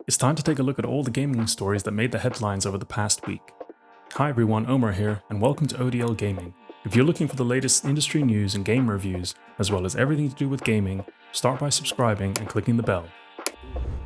It's time to take a look at all the gaming stories that made the headlines over the past week. Hi everyone, Omar here, and welcome to ODL Gaming. If you're looking for the latest industry news and game reviews, as well as everything to do with gaming, start by subscribing and clicking the bell.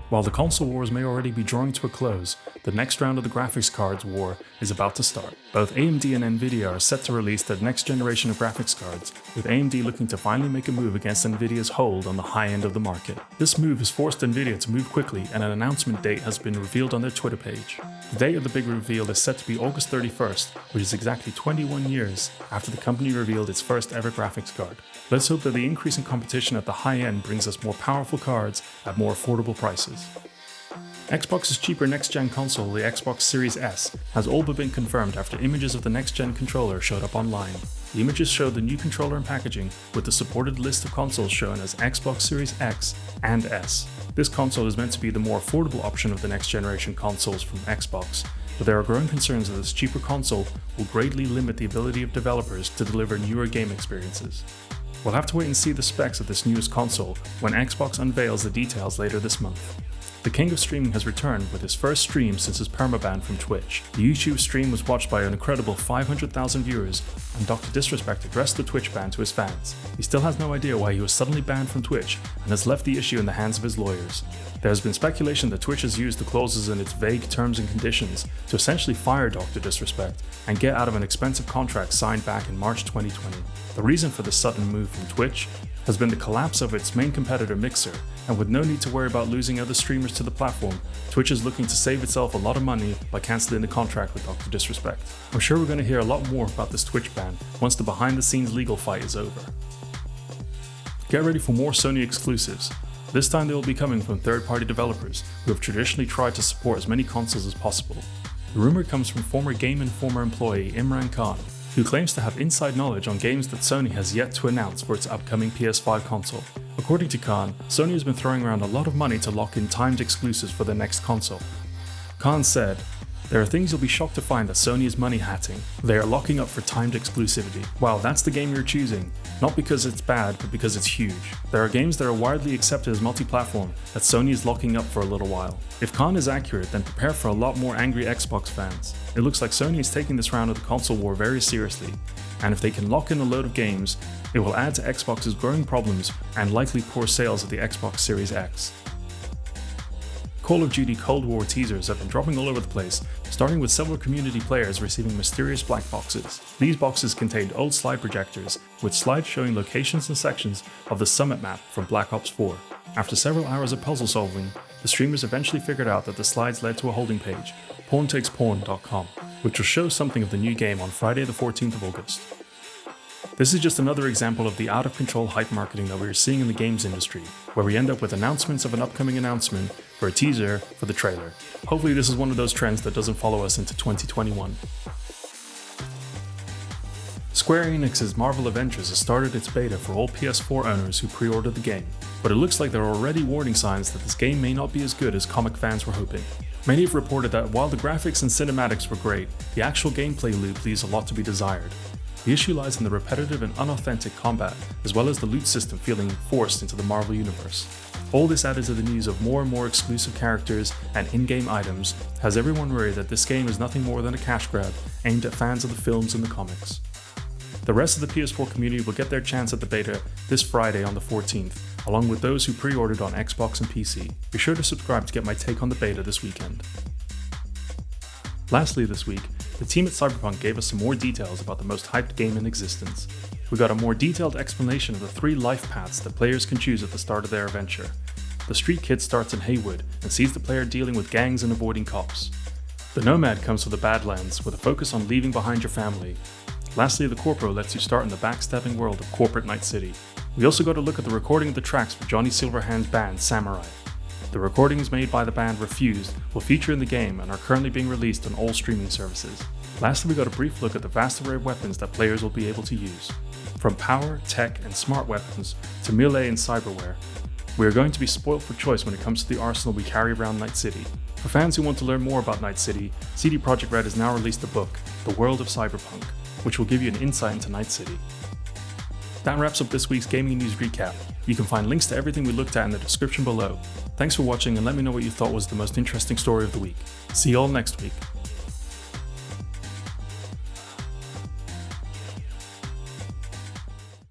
While the console wars may already be drawing to a close, the next round of the graphics cards war is about to start. Both AMD and Nvidia are set to release their next generation of graphics cards, with AMD looking to finally make a move against Nvidia's hold on the high end of the market. This move has forced Nvidia to move quickly, and an announcement date has been revealed on their Twitter page. The date of the big reveal is set to be August 31st, which is exactly 21 years after the company revealed its first ever graphics card. Let's hope that the increase in competition at the high end brings us more powerful cards at more affordable prices. Xbox's cheaper next-gen console, the Xbox Series S, has all but been confirmed after images of the next-gen controller showed up online. The images show the new controller and packaging, with the supported list of consoles shown as Xbox Series X and S. This console is meant to be the more affordable option of the next-generation consoles from Xbox, but there are growing concerns that this cheaper console will greatly limit the ability of developers to deliver newer game experiences. We'll have to wait and see the specs of this newest console when Xbox unveils the details later this month. The king of streaming has returned with his first stream since his permaban from Twitch. The YouTube stream was watched by an incredible 500,000 viewers, and DrDisrespect addressed the Twitch ban to his fans. He still has no idea why he was suddenly banned from Twitch and has left the issue in the hands of his lawyers. There has been speculation that Twitch has used the clauses in its vague terms and conditions to essentially fire DrDisrespect and get out of an expensive contract signed back in March 2020. The reason for this sudden move from Twitch has been the collapse of its main competitor Mixer, and with no need to worry about losing other streamers to the platform, Twitch is looking to save itself a lot of money by cancelling the contract with DrDisrespect. I'm sure we're going to hear a lot more about this Twitch ban once the behind-the-scenes legal fight is over. Get ready for more Sony exclusives. This time they will be coming from third-party developers who have traditionally tried to support as many consoles as possible. The rumor comes from former Game Informer employee Imran Khan, who claims to have inside knowledge on games that Sony has yet to announce for its upcoming PS5 console. According to Khan, Sony has been throwing around a lot of money to lock in timed exclusives for their next console. Khan said, "There are things you'll be shocked to find that Sony is money hatting. They are locking up for timed exclusivity. Wow, that's the game you're choosing. Not because it's bad, but because it's huge. There are games that are widely accepted as multi-platform that Sony is locking up for a little while." If Khan is accurate, then prepare for a lot more angry Xbox fans. It looks like Sony is taking this round of the console war very seriously, and if they can lock in a load of games, it will add to Xbox's growing problems and likely poor sales of the Xbox Series X. Call of Duty Cold War teasers have been dropping all over the place, starting with several community players receiving mysterious black boxes. These boxes contained old slide projectors, with slides showing locations and sections of the Summit map from Black Ops 4. After several hours of puzzle solving, the streamers eventually figured out that the slides led to a holding page, porntakesporn.com, which will show something of the new game on Friday the 14th of August. This is just another example of the out-of-control hype marketing that we are seeing in the games industry, where we end up with announcements of an upcoming announcement for a teaser for the trailer. Hopefully this is one of those trends that doesn't follow us into 2021. Square Enix's Marvel Avengers has started its beta for all PS4 owners who pre-ordered the game, but it looks like there are already warning signs that this game may not be as good as comic fans were hoping. Many have reported that while the graphics and cinematics were great, the actual gameplay loop leaves a lot to be desired. The issue lies in the repetitive and unauthentic combat, as well as the loot system feeling forced into the Marvel universe. All this added to the news of more and more exclusive characters and in-game items has everyone worried that this game is nothing more than a cash grab aimed at fans of the films and the comics. The rest of the PS4 community will get their chance at the beta this Friday on the 14th, along with those who pre-ordered on Xbox and PC. Be sure to subscribe to get my take on the beta this weekend. Lastly this week, the team at Cyberpunk gave us some more details about the most hyped game in existence. We got a more detailed explanation of the 3 life paths that players can choose at the start of their adventure. The Street Kid starts in Haywood and sees the player dealing with gangs and avoiding cops. The Nomad comes from the Badlands with a focus on leaving behind your family. Lastly, the Corpo lets you start in the backstabbing world of corporate Night City. We also got a look at the recording of the tracks for Johnny Silverhand's band Samurai. The recordings made by the band Refused will feature in the game and are currently being released on all streaming services. Lastly, we got a brief look at the vast array of weapons that players will be able to use. From power, tech, and smart weapons to melee and cyberware, we are going to be spoilt for choice when it comes to the arsenal we carry around Night City. For fans who want to learn more about Night City, CD Projekt Red has now released a book, The World of Cyberpunk, which will give you an insight into Night City. That wraps up this week's gaming news recap. You can find links to everything we looked at in the description below. Thanks for watching and let me know what you thought was the most interesting story of the week. See you all next week.